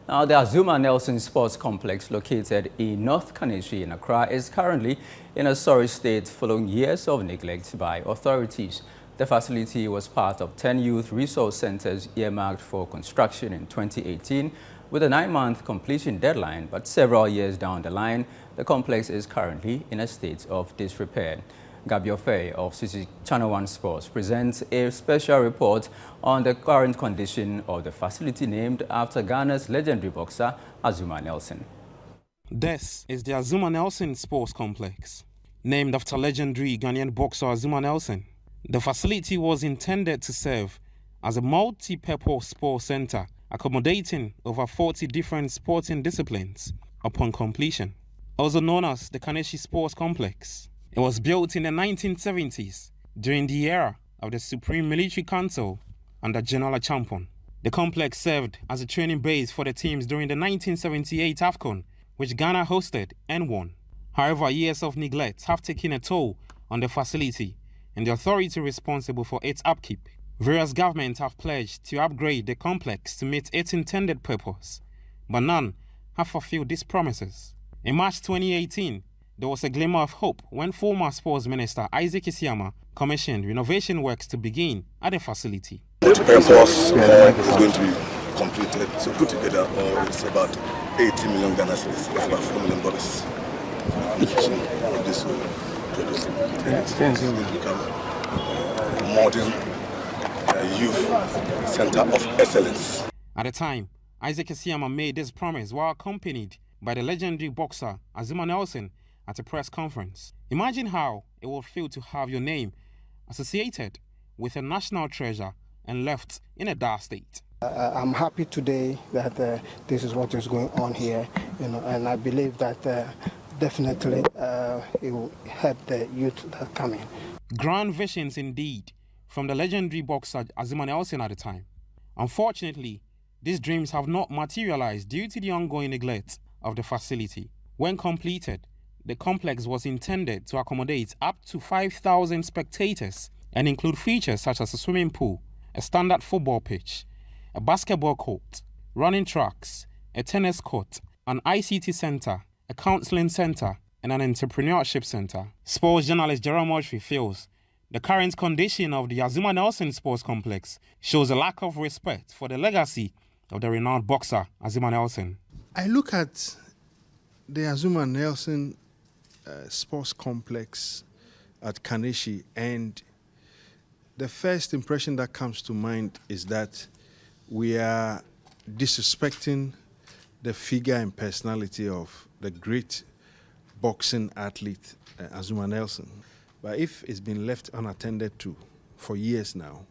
Now, the Azumah Nelson Sports Complex, located in North Kaneshie in Accra, is currently in a sorry state following years of neglect by authorities. The facility was part of 10 youth resource centers earmarked for construction in 2018 with a 9-month completion deadline, but several years down the line, the complex is currently in a state of disrepair. Gabi Ofei of ChannelOne Sports presents a special report on the current condition of the facility named after Ghana's legendary boxer Azumah Nelson. This is the Azumah Nelson Sports Complex, named after legendary Ghanaian boxer Azumah Nelson. The facility was intended to serve as a multi-purpose sports center, accommodating over 40 different sporting disciplines upon completion. Also known as the Kaneshie Sports Complex. It was built in the 1970s during the era of the Supreme Military Council under General Champon. The complex served as a training base for the teams during the 1978 AFCON, which Ghana hosted and won. However, years of neglect have taken a toll on the facility and the authority responsible for its upkeep. Various governments have pledged to upgrade the complex to meet its intended purpose, but none have fulfilled these promises. In March 2018, there was a glimmer of hope when former Sports Minister Isaac Isiama commissioned renovation works to begin at the facility. The purpose is going to be completed, so put together it's about 80 million Ghana cedis, that's about $4 million for the completion of this project. It's going to become a modern youth center of excellence. At the time, Isaac Isiama made this promise while accompanied by the legendary boxer Azumah Nelson at a press conference. Imagine how it would feel to have your name associated with a national treasure and left in a dire state. I'm happy today that this is what is going on here, and I believe that definitely it will help the youth that come in. Grand visions indeed from the legendary boxer Azumah Nelson at the time. Unfortunately, these dreams have not materialized due to the ongoing neglect of the facility. When completed, the complex was intended to accommodate up to 5,000 spectators and include features such as a swimming pool, a standard football pitch, a basketball court, running tracks, a tennis court, an ICT center, a counseling center, and an entrepreneurship center. Sports journalist Jerome Oshri feels the current condition of the Azumah Nelson Sports Complex shows a lack of respect for the legacy of the renowned boxer Azumah Nelson. I look at the Azumah Nelson Sports Complex at Kaneshie, and the first impression that comes to mind is that we are disrespecting the figure and personality of the great boxing athlete Azumah Nelson. But if it's been left unattended to for years now,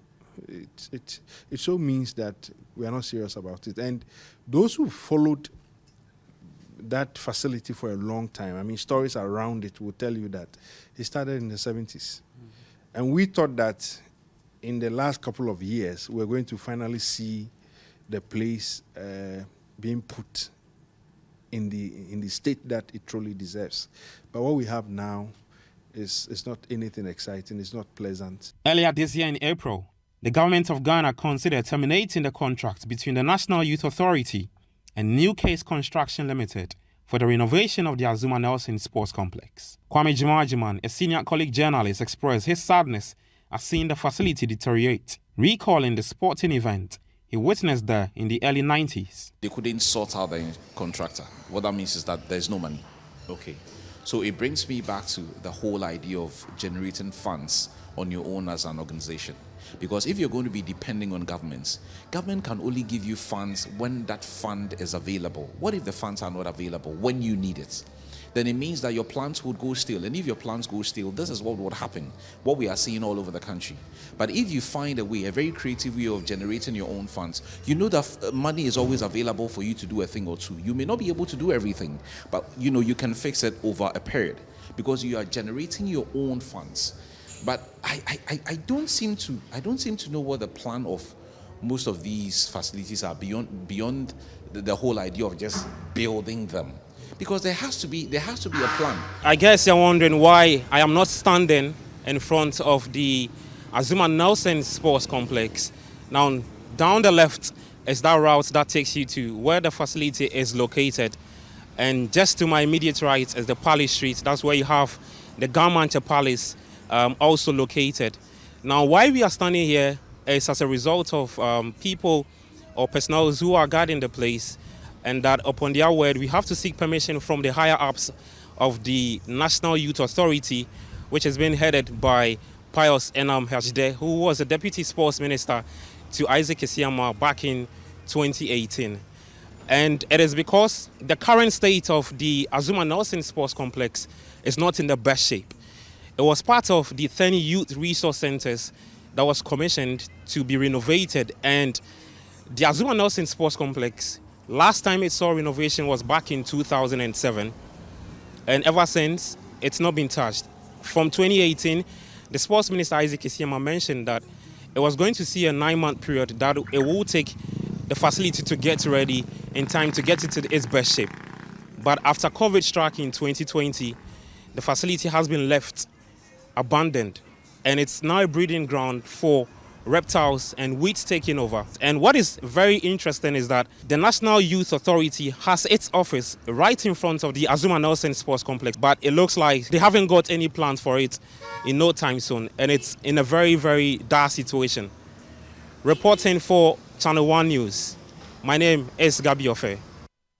it so means that we are not serious about it. And those who followed that facility for a long time, I mean, stories around it will tell you that it started in the 70s. And we thought that in the last couple of years, we're going to finally see the place being put in the state that it truly deserves. But what we have now is not anything exciting, it's not pleasant. Earlier this year in April, the government of Ghana considered terminating the contract between the National Youth Authority and New Case Construction Limited for the renovation of the Azumah Nelson Sports Complex. Kwame Jimajiman, a senior colleague journalist, expressed his sadness at seeing the facility deteriorate, recalling the sporting event he witnessed there in the early 90s. They couldn't sort out the contractor. What that means is that there's no money. Okay. So it brings me back to the whole idea of generating funds on your own as an organization. Because if you're going to be depending on governments, government can only give you funds when that fund is available. What if the funds are not available when you need it? Then it means that your plans would go still. And if your plans go still, this is what would happen, what we are seeing all over the country. But if you find a way, a very creative way of generating your own funds, you know that money is always available for you to do a thing or two. You may not be able to do everything, but you can fix it over a period because you are generating your own funds. But I don't seem to know what the plan of most of these facilities are beyond the whole idea of just building them. Because there has to be a plan. I guess you're wondering why I am not standing in front of the Azumah Nelson Sports Complex. Now, down the left is that route that takes you to where the facility is located. And just to my immediate right is the Palace Street. That's where you have the Garmancha Palace also located. Now, why we are standing here is as a result of people or personnel who are guarding the place, and that upon their word, we have to seek permission from the higher ups of the National Youth Authority, which has been headed by Pius Enam Hajde, who was the Deputy Sports Minister to Isaac Isiama back in 2018. And it is because the current state of the Azumah Nelson Sports Complex is not in the best shape. It was part of the 10 youth resource centers that was commissioned to be renovated, and the Azumah Nelson Sports Complex, last time it saw renovation was back in 2007, and ever since, it's not been touched. From 2018, the Sports Minister Isaac Isiama mentioned that it was going to see a 9-month period that it will take the facility to get ready in time to get it to its best shape. But after COVID struck in 2020, the facility has been left abandoned, and it's now a breeding ground for reptiles and weeds taking over. And what is very interesting is that the National Youth Authority has its office right in front of the Azumah Nelson Sports Complex, but it looks like they haven't got any plans for it in no time soon, and it's in a very, very dire situation. Reporting for ChannelOne News, my name is Gabi Ofe.